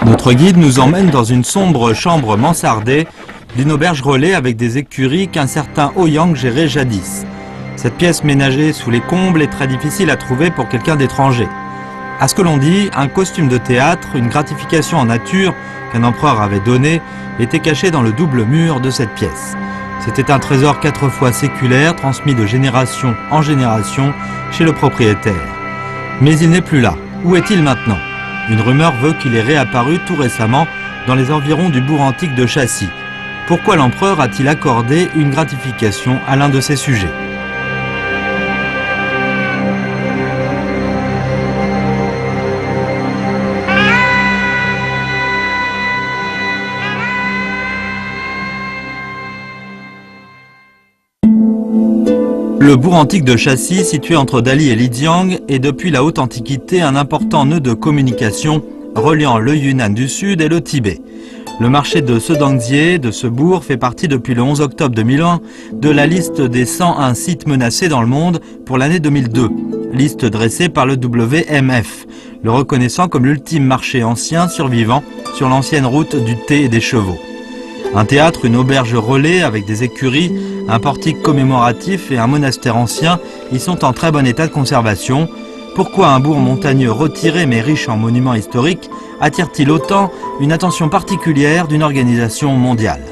Notre guide nous emmène dans une sombre chambre mansardée d'une auberge relais avec des écuries qu'un certain Ouyang gérait jadis. Cette pièce ménagée sous les combles est très difficile à trouver pour quelqu'un d'étranger. À ce que l'on dit, un costume de théâtre, une gratification en nature qu'un empereur avait donnée, était caché dans le double mur de cette pièce. C'était un trésor 4 fois séculaire, transmis de génération en génération chez le propriétaire. Mais il n'est plus là. Où est-il maintenant? Une rumeur veut qu'il est réapparu tout récemment dans les environs du bourg antique de Châssis. Pourquoi l'empereur a-t-il accordé une gratification à l'un de ses sujets? Le bourg antique de Châssis, situé entre Dali et Lijiang, est depuis la haute antiquité un important nœud de communication reliant le Yunnan du Sud et le Tibet. Le marché de Sedangzie de ce bourg fait partie depuis le 11 octobre 2001 de la liste des 101 sites menacés dans le monde pour l'année 2002, liste dressée par le WMF, le reconnaissant comme l'ultime marché ancien survivant sur l'ancienne route du thé et des chevaux. Un théâtre, une auberge relais avec des écuries, un portique commémoratif et un monastère ancien y sont en très bon état de conservation. Pourquoi un bourg montagneux retiré mais riche en monuments historiques attire-t-il autant une attention particulière d'une organisation mondiale?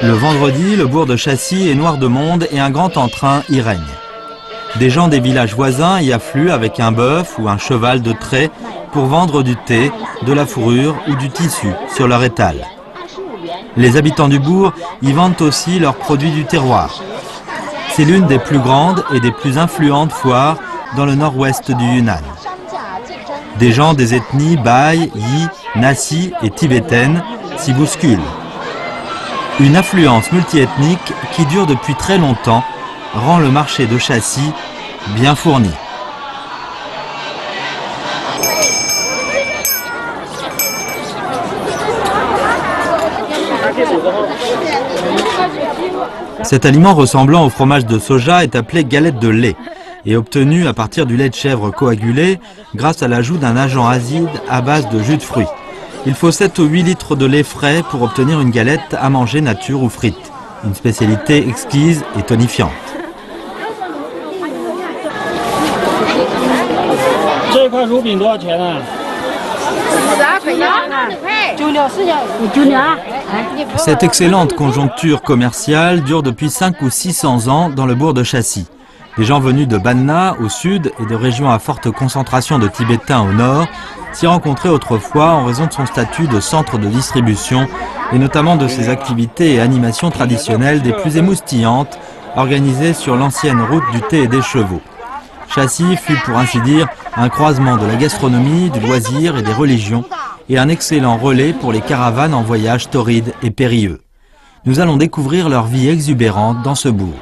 Le vendredi, le bourg de Châssis est noir de monde et un grand entrain y règne. Des gens des villages voisins y affluent avec un bœuf ou un cheval de trait pour vendre du thé, de la fourrure ou du tissu sur leur étal. Les habitants du bourg y vendent aussi leurs produits du terroir. C'est l'une des plus grandes et des plus influentes foires dans le nord-ouest du Yunnan. Des gens des ethnies Bai, Yi, Nasi et tibétaines s'y bousculent. Une affluence multiethnique qui dure depuis très longtemps rend le marché de Châssis bien fourni. Cet aliment ressemblant au fromage de soja est appelé galette de lait et obtenu à partir du lait de chèvre coagulé grâce à l'ajout d'un agent acide à base de jus de fruits. Il faut 7 ou 8 litres de lait frais pour obtenir une galette à manger nature ou frite, une spécialité exquise et tonifiante. Cette excellente conjoncture commerciale dure depuis 5 ou 600 ans dans le bourg de Châssis. Des gens venus de Banna au sud et de régions à forte concentration de Tibétains au nord s'y rencontraient autrefois en raison de son statut de centre de distribution et notamment de ses activités et animations traditionnelles des plus émoustillantes organisées sur l'ancienne route du thé et des chevaux. Châssis fut pour ainsi dire un croisement de la gastronomie, du loisir et des religions et un excellent relais pour les caravanes en voyage torrides et périlleux. Nous allons découvrir leur vie exubérante dans ce bourg.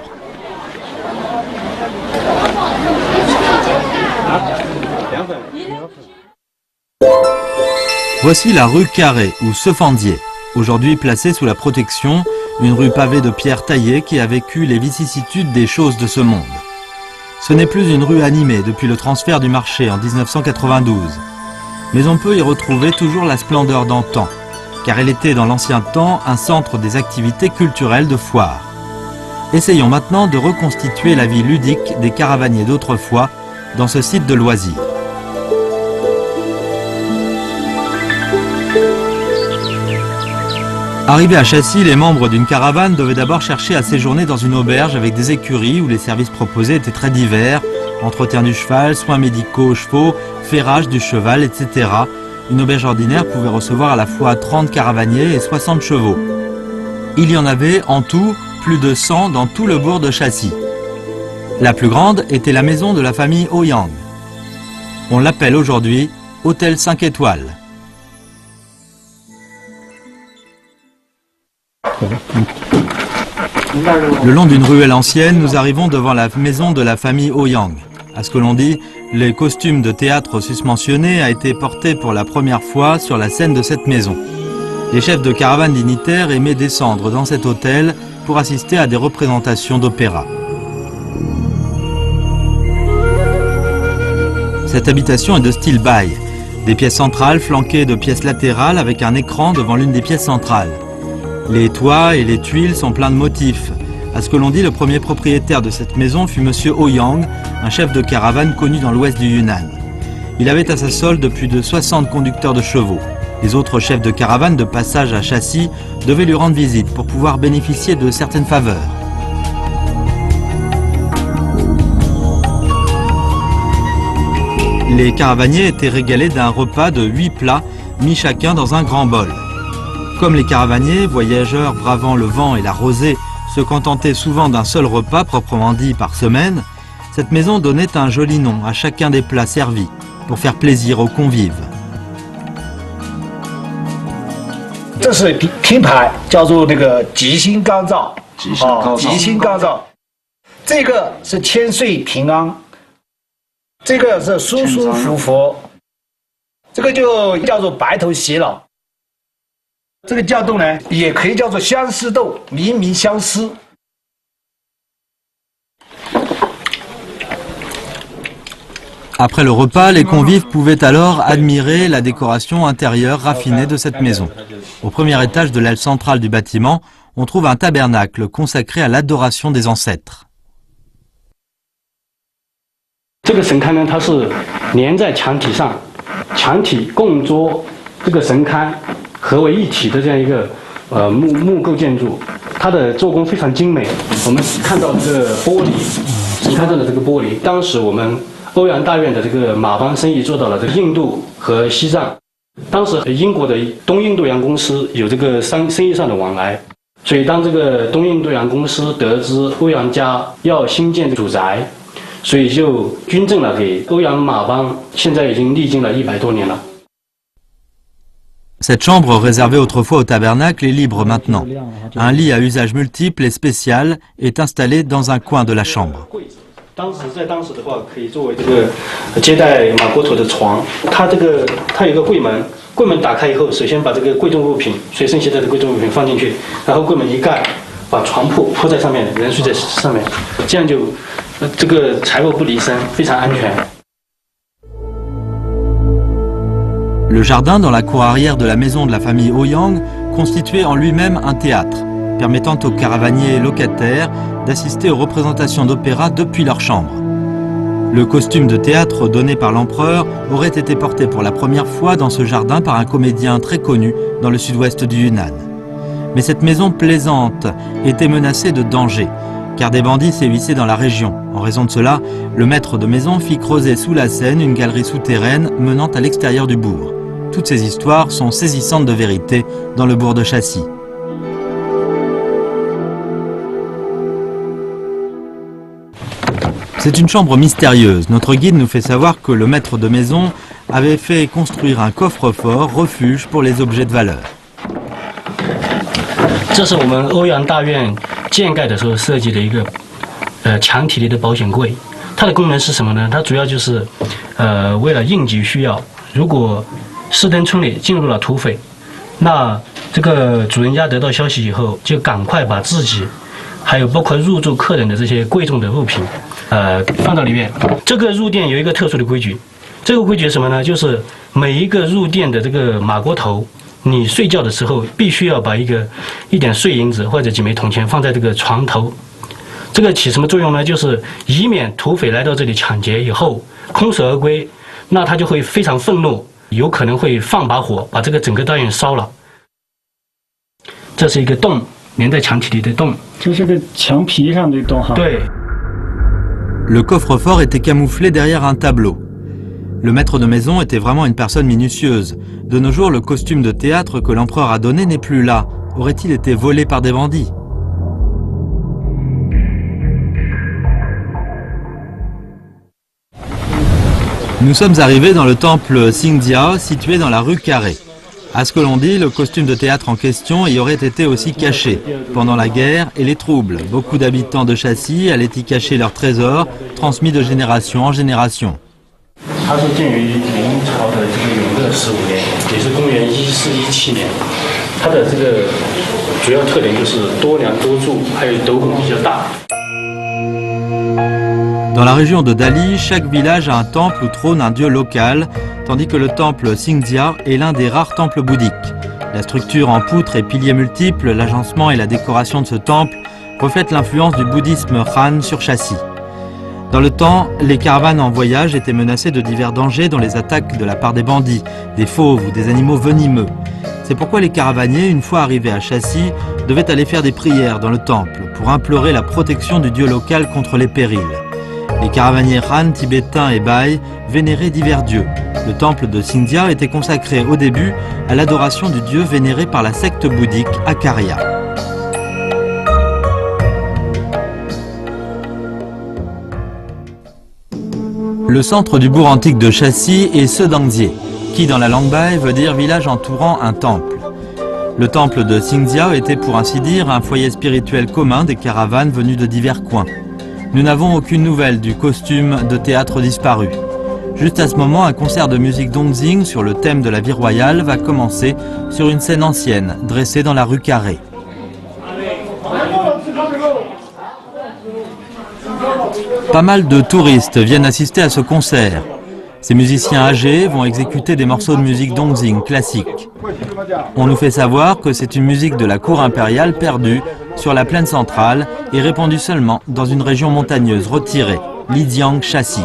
Voici la rue Carrée ou Sefandier, aujourd'hui placée sous la protection, une rue pavée de pierres taillées qui a vécu les vicissitudes des choses de ce monde. Ce n'est plus une rue animée depuis le transfert du marché en 1992. Mais on peut y retrouver toujours la splendeur d'antan, car elle était dans l'ancien temps un centre des activités culturelles de foire. Essayons maintenant de reconstituer la vie ludique des caravaniers d'autrefois dans ce site de loisirs. Arrivés à Châssis, les membres d'une caravane devaient d'abord chercher à séjourner dans une auberge avec des écuries où les services proposés étaient très divers, entretien du cheval, soins médicaux aux chevaux, ferrage du cheval, etc. Une auberge ordinaire pouvait recevoir à la fois 30 caravaniers et 60 chevaux. Il y en avait en tout plus de 100 dans tout le bourg de Châssis. La plus grande était la maison de la famille Ouyang. On l'appelle aujourd'hui Hôtel 5 étoiles. Le long d'une ruelle ancienne, nous arrivons devant la maison de la famille Ouyang. À ce que l'on dit, les costumes de théâtre susmentionnés a été porté pour la première fois sur la scène de cette maison. Les chefs de caravane dignitaires aimaient descendre dans cet hôtel pour assister à des représentations d'opéra. Cette habitation est de style baille. Des pièces centrales flanquées de pièces latérales avec un écran devant l'une des pièces centrales. Les toits et les tuiles sont pleins de motifs. À ce que l'on dit, le premier propriétaire de cette maison fut M. Ouyang, un chef de caravane connu dans l'ouest du Yunnan. Il avait à sa solde plus de 60 conducteurs de chevaux. Les autres chefs de caravane de passage à Chassis devaient lui rendre visite pour pouvoir bénéficier de certaines faveurs. Les caravaniers étaient régalés d'un repas de 8 plats mis chacun dans un grand bol. Comme les caravaniers, voyageurs bravant le vent et la rosée, se contentaient souvent d'un seul repas proprement dit par semaine, cette maison donnait un joli nom à chacun des plats servis pour faire plaisir aux convives. 这是品牌叫做那个吉星钢造，吉星钢造，这个是千岁平安，这个是舒舒服服，这个就叫做白头偕老。这个叫豆呢，也可以叫做相思豆，明明相思。 Après le repas, les convives pouvaient alors admirer la décoration intérieure raffinée de cette maison. Au premier étage de l'aile centrale du bâtiment, on trouve un tabernacle consacré à l'adoration des ancêtres. 这个神龛呢，它是连在墙体上，墙体供桌这个神龛合为一体的这样一个木构建筑，它的做工非常精美。我们看到这个玻璃，神龛上的这个玻璃，当时我们 欧阳大院的这个马帮生意做到了这个印度和西藏，当时英国的东印度洋公司有这个生意上的往来，所以当这个东印度洋公司得知欧阳家要新建主宅，所以就捐赠了给欧阳马帮，现在已经历经了100多年了。 Cette chambre réservée autrefois au tabernacle est libre maintenant. Un lit à usage multiple et spécial est installé dans un coin de la chambre. 在当时的话，可以作为这个接待马国土的床。它有一个柜门，柜门打开以后，首先把这个贵重物品、随身携带的贵重物品放进去，然后柜门一盖，把床铺在上面，人睡在上面，这样就这个财物不离身，非常安全。 Le jardin dans la cour arrière de la maison de la famille Ouyang constituait en lui-même un théâtre, permettant aux caravaniers locataires d'assister aux représentations d'opéra depuis leur chambre. Le costume de théâtre donné par l'empereur aurait été porté pour la première fois dans ce jardin par un comédien très connu dans le sud-ouest du Yunnan. Mais cette maison plaisante était menacée de danger, car des bandits sévissaient dans la région. En raison de cela, le maître de maison fit creuser sous la Seine une galerie souterraine menant à l'extérieur du bourg. Toutes ces histoires sont saisissantes de vérité dans le bourg de Chassis. C'est une chambre mystérieuse. Notre guide nous fait savoir que le maître de maison avait fait construire un coffre-fort, refuge pour les objets de valeur. 这是我们欧阳大院建盖的时候设计的一个墙体里的保险柜。它的功能是什么呢？它主要就是为了应急需要，如果士登村里进入了土匪，那这个主人家得到消息以后，就赶快把自己还有包括入住客人的这些贵重的物品。 放到里面。这个入店有一个特殊的规矩，这个规矩是什么呢？就是每一个入店的这个马国头，你睡觉的时候必须要把一点碎银子或者几枚铜钱放在这个床头。这个起什么作用呢？就是以免土匪来到这里抢劫以后空手而归，那他就会非常愤怒，有可能会放把火把这个整个大院烧了。这是一个洞，连在墙体里的洞。这是个墙皮上的洞哈。对。 Le coffre-fort était camouflé derrière un tableau. Le maître de maison était vraiment une personne minutieuse. De nos jours, le costume de théâtre que l'empereur a donné n'est plus là. Aurait-il été volé par des bandits? Nous sommes arrivés dans le temple Xingdia, situé dans la rue Carrée. À ce que l'on dit, le costume de théâtre en question y aurait été aussi caché pendant la guerre et les troubles. Beaucoup d'habitants de Chassis allaient y cacher leurs trésors, transmis de génération en génération. 它是建于明朝的这个永乐15年，也是公元1417年。它的这个主要特点就是多梁多柱，还有斗拱比较大。 Dans la région de Dali, chaque village a un temple où trône un dieu local, tandis que le temple Singdia est l'un des rares temples bouddhiques. La structure en poutres et piliers multiples, l'agencement et la décoration de ce temple reflètent l'influence du bouddhisme Han sur Chassis. Dans le temps, les caravanes en voyage étaient menacées de divers dangers dont les attaques de la part des bandits, des fauves ou des animaux venimeux. C'est pourquoi les caravaniers, une fois arrivés à Chassis, devaient aller faire des prières dans le temple pour implorer la protection du dieu local contre les périls. Les caravaniers Han, tibétains et Bai vénéraient divers dieux. Le temple de Singdia était consacré au début à l'adoration du dieu vénéré par la secte bouddhique Akarya. Le centre du bourg antique de Chassis est Sedangzie, qui dans la langue Bai veut dire village entourant un temple. Le temple de Singdia était pour ainsi dire un foyer spirituel commun des caravanes venues de divers coins. Nous n'avons aucune nouvelle du costume de théâtre disparu. Juste à ce moment, un concert de musique Dongzing sur le thème de la vie royale va commencer sur une scène ancienne, dressée dans la rue Carrée. Pas mal de touristes viennent assister à ce concert. Ces musiciens âgés vont exécuter des morceaux de musique Dongzing classique. On nous fait savoir que c'est une musique de la cour impériale perdue sur la plaine centrale et répandue seulement dans une région montagneuse retirée, Lijiang Chassis.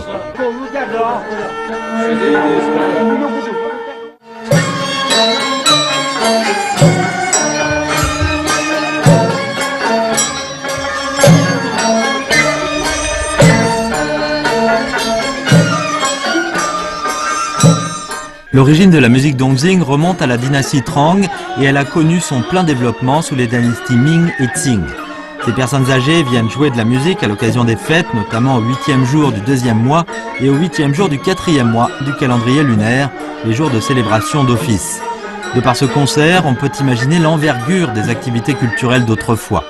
L'origine de la musique Dongzing remonte à la dynastie Trang et elle a connu son plein développement sous les dynasties Ming et Qing. Ces personnes âgées viennent jouer de la musique à l'occasion des fêtes, notamment au 8e jour du 2e mois et au 8e jour du 4e mois du calendrier lunaire, les jours de célébration d'office. De par ce concert, on peut imaginer l'envergure des activités culturelles d'autrefois.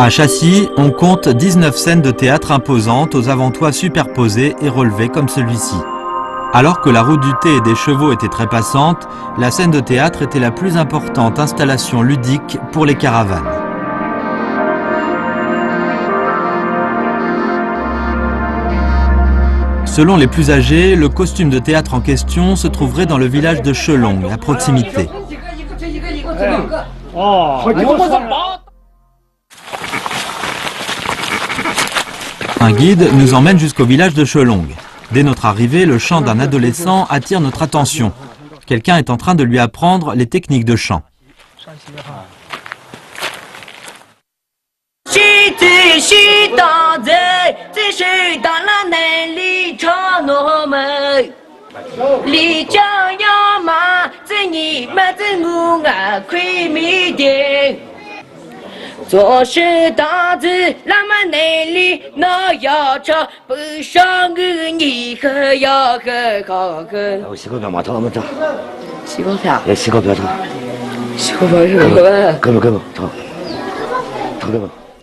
À Chassis, on compte 19 scènes de théâtre imposantes aux avant-toits superposés et relevés comme celui-ci. Alors que la route du thé et des chevaux était très passante, la scène de théâtre était la plus importante installation ludique pour les caravanes. Selon les plus âgés, le costume de théâtre en question se trouverait dans le village de Chelong, à proximité. Un guide nous emmène jusqu'au village de Chelong. Dès notre arrivée, le chant d'un adolescent attire notre attention. Quelqu'un est en train de lui apprendre les techniques de chant.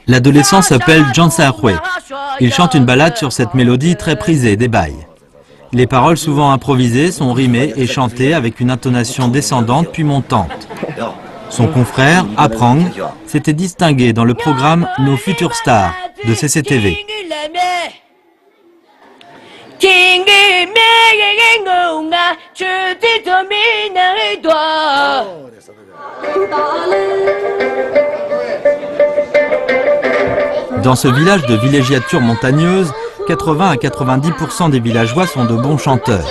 L'adolescent s'appelle John Sa-hui. Il chante une ballade sur cette mélodie très prisée des Bai. Les paroles souvent improvisées sont rimées et chantées avec une intonation descendante puis montante. Son confrère, Aprang, s'était distingué dans le programme Nos Futures Stars de CCTV. Dans ce village de villégiature montagneuse, 80 à 90% des villageois sont de bons chanteurs.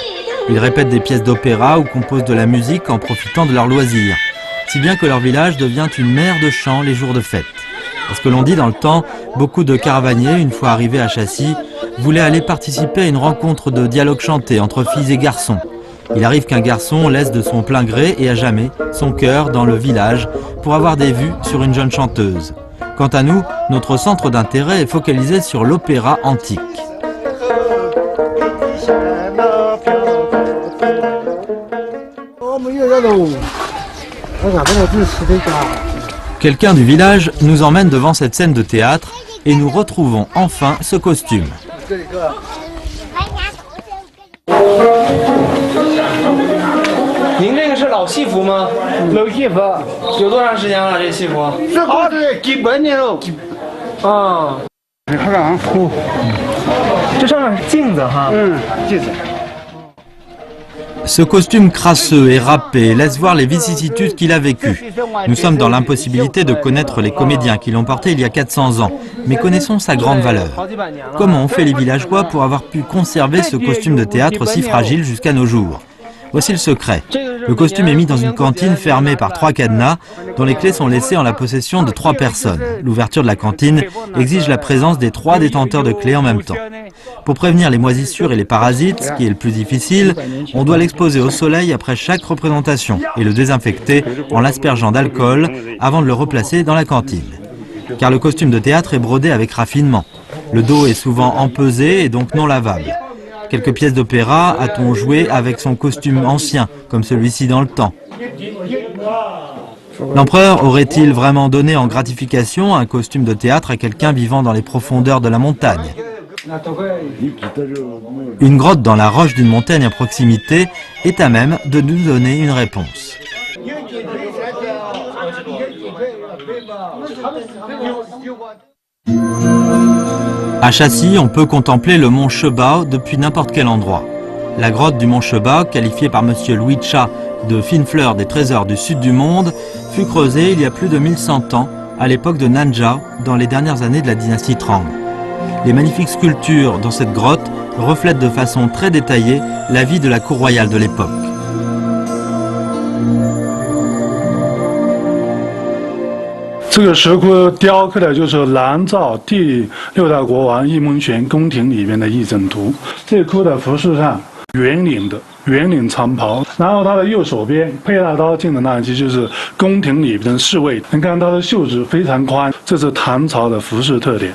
Ils répètent des pièces d'opéra ou composent de la musique en profitant de leurs loisirs. Si bien que leur village devient une mer de chants les jours de fête. Parce que l'on dit dans le temps, beaucoup de caravaniers, une fois arrivés à Chassis, voulaient aller participer à une rencontre de dialogue chanté entre filles et garçons. Il arrive qu'un garçon laisse de son plein gré et à jamais son cœur dans le village pour avoir des vues sur une jeune chanteuse. Quant à nous, notre centre d'intérêt est focalisé sur l'opéra antique. Quelqu'un du village nous emmène devant cette scène de théâtre et nous retrouvons enfin ce costume. 老戏服吗？老戏服。有多长时间了？这戏服？这好的几百年了。啊。你看看啊，这上面是镜子哈。镜子。Ce costume crasseux et râpé laisse voir les vicissitudes qu'il a vécues. Nous sommes dans l'impossibilité de connaître les comédiens qui l'ont porté il y a 400 ans, mais connaissons sa grande valeur. Comment ont fait les villageois pour avoir pu conserver ce costume de théâtre si fragile jusqu'à nos jours? Voici le secret. Le costume est mis dans une cantine fermée par 3 cadenas, dont les clés sont laissées en la possession de 3 personnes. L'ouverture de la cantine exige la présence des 3 détenteurs de clés en même temps. Pour prévenir les moisissures et les parasites, ce qui est le plus difficile, on doit l'exposer au soleil après chaque représentation et le désinfecter en l'aspergeant d'alcool avant de le replacer dans la cantine. Car le costume de théâtre est brodé avec raffinement. Le dos est souvent empesé et donc non lavable. Quelques pièces d'opéra a-t-on joué avec son costume ancien, comme celui-ci dans le temps. L'empereur aurait-il vraiment donné en gratification un costume de théâtre à quelqu'un vivant dans les profondeurs de la montagne? Une grotte dans la roche d'une montagne à proximité est à même de nous donner une réponse. À Chassis, on peut contempler le mont Chebao depuis n'importe quel endroit. La grotte du mont Chebao, qualifiée par M. Louis Cha de fine fleur des trésors du sud du monde, fut creusée il y a plus de 1100 ans, à l'époque de Nanzhao, dans les dernières années de la dynastie Trang. Les magnifiques sculptures dans cette grotte reflètent de façon très détaillée la vie de la cour royale de l'époque. 这个石窟雕刻的就是南诏第6代国王沂蒙玄宫廷里面的议政图。这窟的服饰上圆领长袍，然后他的右手边佩大刀进的那一期就是宫廷里边的侍卫。你看他的袖子非常宽，这是唐朝的服饰特点。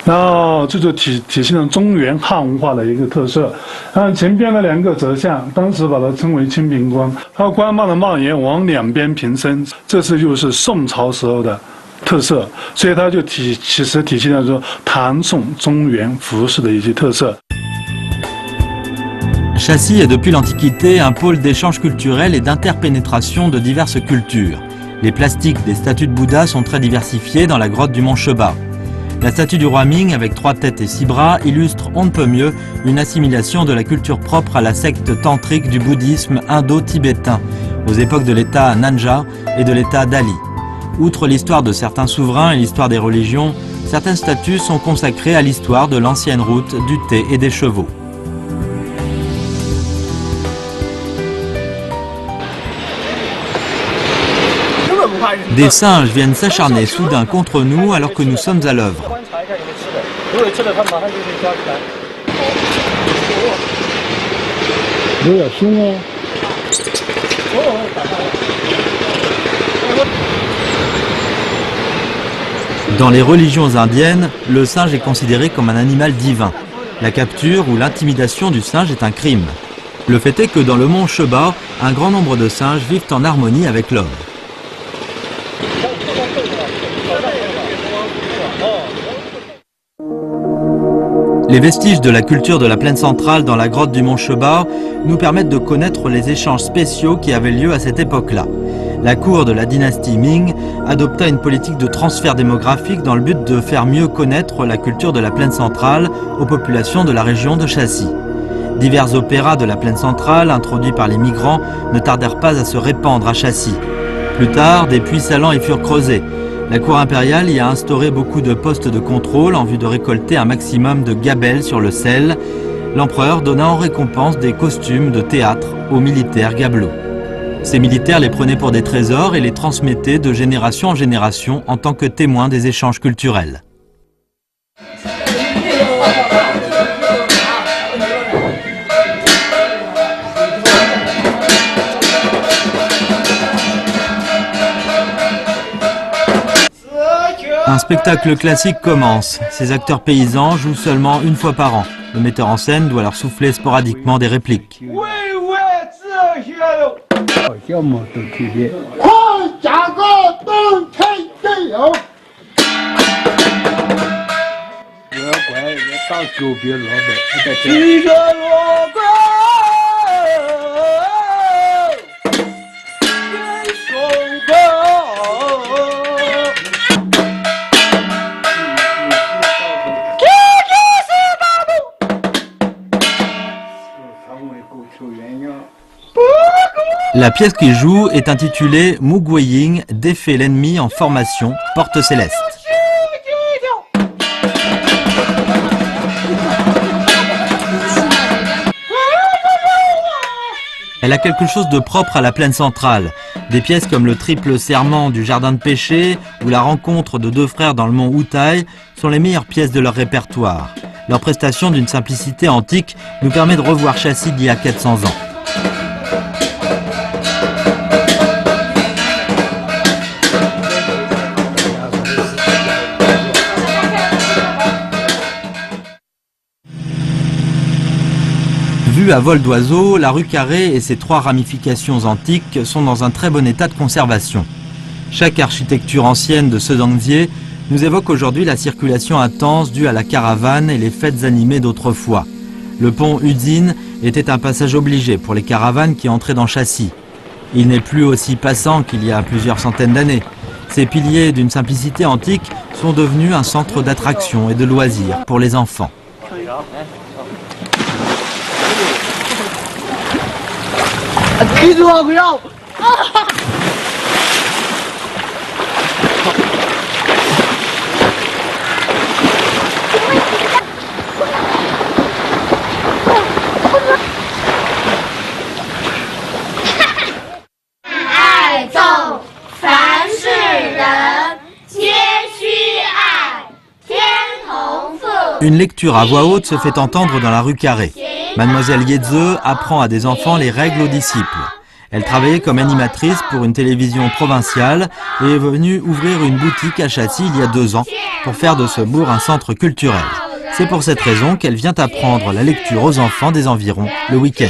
然后这就体现了中原汉文化的一个特色。然后前边的2个折像，当时把它称为清平冠，它冠帽的帽檐往2边平伸，这是就是宋朝时候的特色，所以它就其实体现了说唐宋中原服饰的一些特色。 Chassis est depuis l'Antiquité un pôle d'échange culturel et d'interpénétration de diverses cultures. Les plastiques des statues de Bouddha sont très diversifiés dans la grotte du mont Chebao. La statue du roi Ming avec 3 têtes et 6 bras illustre on ne peut mieux une assimilation de la culture propre à la secte tantrique du bouddhisme indo-tibétain aux époques de l'état Nanzhao et de l'état Dali. Outre l'histoire de certains souverains et l'histoire des religions, certaines statues sont consacrées à l'histoire de l'ancienne route du thé et des chevaux. Des singes viennent s'acharner soudain contre nous alors que nous sommes à l'œuvre. Dans les religions indiennes, le singe est considéré comme un animal divin. La capture ou l'intimidation du singe est un crime. Le fait est que dans le mont Chebao, un grand nombre de singes vivent en harmonie avec l'homme. Les vestiges de la culture de la plaine centrale dans la grotte du mont Chebao nous permettent de connaître les échanges spéciaux qui avaient lieu à cette époque-là. La cour de la dynastie Ming adopta une politique de transfert démographique dans le but de faire mieux connaître la culture de la plaine centrale aux populations de la région de Chassis. Divers opéras de la plaine centrale, introduits par les migrants, ne tardèrent pas à se répandre à Chassis. Plus tard, des puits salants y furent creusés. La cour impériale y a instauré beaucoup de postes de contrôle en vue de récolter un maximum de gabelle sur le sel. L'empereur donna en récompense des costumes de théâtre aux militaires gabelots. Ces militaires les prenaient pour des trésors et les transmettaient de génération en génération en tant que témoins des échanges culturels. Un spectacle classique commence. Ces acteurs paysans jouent seulement une fois par an. Le metteur en scène doit leur souffler sporadiquement des répliques. La pièce qu'il joue est intitulée Mu Guiying, défait l'ennemi en formation, porte céleste. Elle a quelque chose de propre à la plaine centrale. Des pièces comme le triple serment du jardin de pêcher ou la rencontre de deux frères dans le mont Wutai sont les meilleures pièces de leur répertoire. Leur prestation d'une simplicité antique nous permet de revoir Chassis d'il y a 400 ans. Vue à vol d'oiseau, la rue Carrée et ses 3 ramifications antiques sont dans un très bon état de conservation. Chaque architecture ancienne de Sedangzie nous évoque aujourd'hui la circulation intense due à la caravane et les fêtes animées d'autrefois. Le pont Udzin était un passage obligé pour les caravanes qui entraient dans Chassis. Il n'est plus aussi passant qu'il y a plusieurs centaines d'années. Ces piliers d'une simplicité antique sont devenus un centre d'attraction et de loisirs pour les enfants. Une lecture à voix haute se fait entendre dans la rue Carrée. Mademoiselle Yeze apprend à des enfants les règles aux disciples. Elle travaillait comme animatrice pour une télévision provinciale et est venue ouvrir une boutique à Chassis il y a 2 ans pour faire de ce bourg un centre culturel. C'est pour cette raison qu'elle vient apprendre la lecture aux enfants des environs le week-end.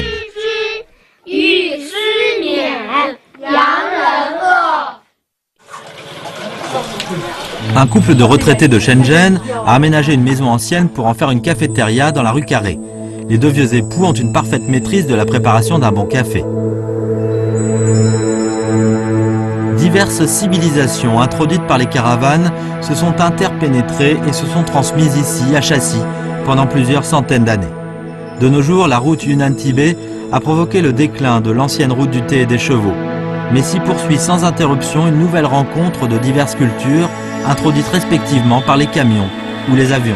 Un couple de retraités de Shenzhen a aménagé une maison ancienne pour en faire une cafétéria dans la rue Carrée. Les 2 vieux époux ont une parfaite maîtrise de la préparation d'un bon café. Diverses civilisations introduites par les caravanes se sont interpénétrées et se sont transmises ici, à Chassis, pendant plusieurs centaines d'années. De nos jours, la route Yunnan-Tibet a provoqué le déclin de l'ancienne route du thé et des chevaux. Mais s'y poursuit sans interruption une nouvelle rencontre de diverses cultures, introduites respectivement par les camions ou les avions.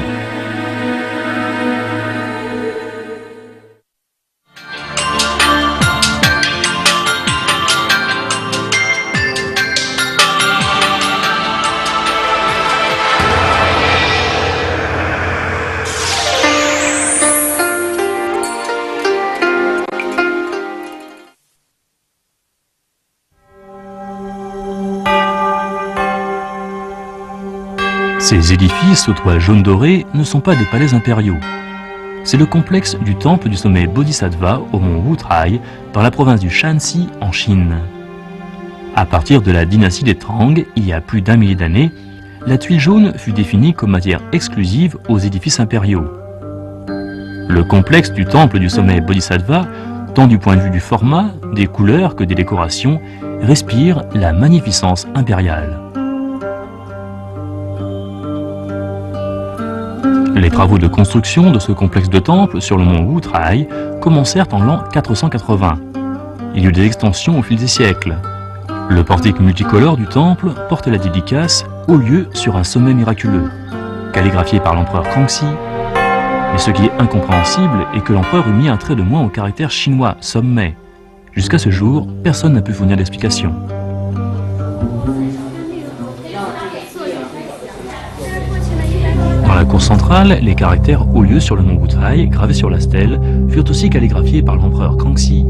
Ces édifices aux toits jaunes dorés ne sont pas des palais impériaux. C'est le complexe du temple du sommet Bodhisattva au mont Wutai, dans la province du Shanxi, en Chine. À partir de la dynastie des Tang, il y a plus d'1 millier d'années, la tuile jaune fut définie comme matière exclusive aux édifices impériaux. Le complexe du temple du sommet Bodhisattva, tant du point de vue du format, des couleurs que des décorations, respire la magnificence impériale. Les travaux de construction de ce complexe de temples sur le mont Wutai commencèrent en l'an 480. Il y eut des extensions au fil des siècles. Le portique multicolore du temple porte la dédicace « Haut lieu sur un sommet miraculeux », calligraphié par l'empereur Kangxi. Mais ce qui est incompréhensible est que l'empereur eut mis un trait de moins au caractère chinois « sommet ». Jusqu'à ce jour, personne n'a pu fournir d'explication. Dans la cour centrale, les caractères « Haut lieu sur le mont Wutai » gravés sur la stèle furent aussi calligraphiés par l'empereur Kangxi.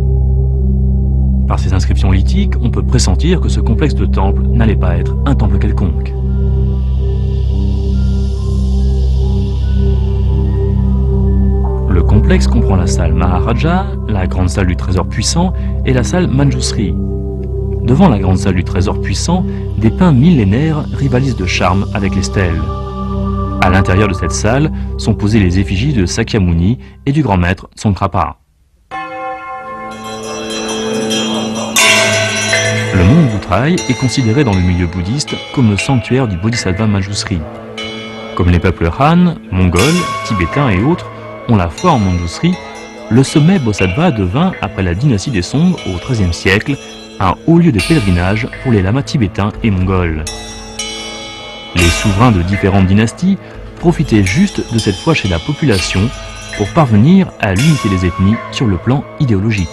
Par ces inscriptions lithiques, on peut pressentir que ce complexe de temples n'allait pas être un temple quelconque. Le complexe comprend la salle Maharaja, la grande salle du trésor puissant et la salle Manjusri. Devant la grande salle du trésor puissant, des pins millénaires rivalisent de charme avec les stèles. À l'intérieur de cette salle sont posées les effigies de Sakyamuni et du grand maître Tsongkhapa. Le mont Wutai est considéré dans le milieu bouddhiste comme le sanctuaire du Bodhisattva Manjusri. Comme les peuples Han, mongols, tibétains et autres ont la foi en Manjusri, le sommet Bodhisattva devint, après la dynastie des Song au XIIIe siècle, un haut lieu de pèlerinage pour les lamas tibétains et mongols. Les souverains de différentes dynasties profitaient juste de cette foi chez la population pour parvenir à l'unité des ethnies sur le plan idéologique.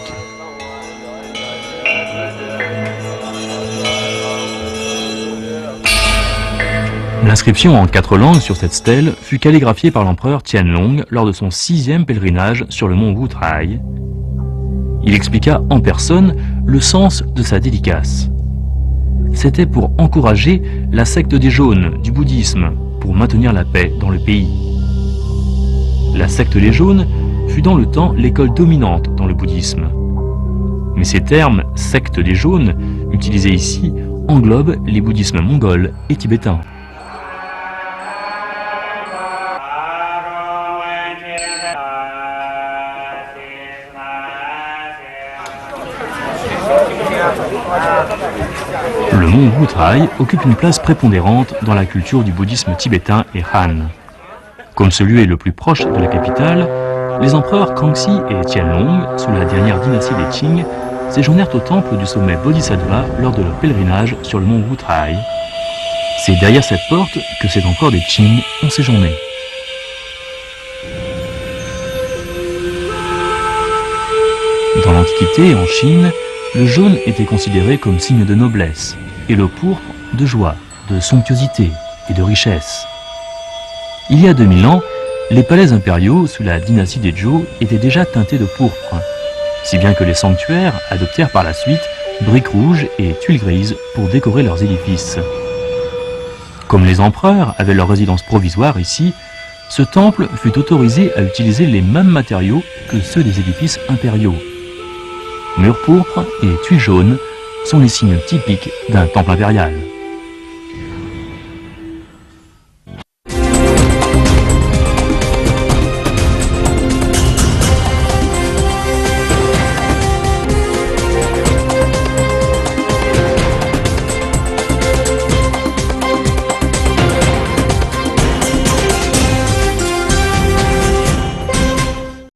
L'inscription en 4 langues sur cette stèle fut calligraphiée par l'empereur Tianlong lors de son 6e pèlerinage sur le mont Wutrai. Il expliqua en personne le sens de sa dédicace. C'était pour encourager la secte des Jaunes du bouddhisme, pour maintenir la paix dans le pays. La secte des Jaunes fut dans le temps l'école dominante dans le bouddhisme. Mais ces termes « secte des Jaunes » utilisés ici englobent les bouddhismes mongols et tibétains. Le mont Wutrai occupe une place prépondérante dans la culture du bouddhisme tibétain et Han. Comme ce lieu est le plus proche de la capitale, les empereurs Kangxi et Tianlong, sous la dernière dynastie des Qing, séjournèrent au temple du sommet Bodhisattva lors de leur pèlerinage sur le mont Wutrai. C'est derrière cette porte que c'est encore des Qing ont séjourné. Dans l'Antiquité, en Chine, le jaune était considéré comme signe de noblesse, et le pourpre de joie, de somptuosité et de richesse. Il y a 2000 ans, les palais impériaux sous la dynastie des Zhou étaient déjà teintés de pourpre, si bien que les sanctuaires adoptèrent par la suite briques rouges et tuiles grises pour décorer leurs édifices. Comme les empereurs avaient leur résidence provisoire ici, ce temple fut autorisé à utiliser les mêmes matériaux que ceux des édifices impériaux. Murs pourpres et tuiles jaunes sont les signes typiques d'un temple impérial.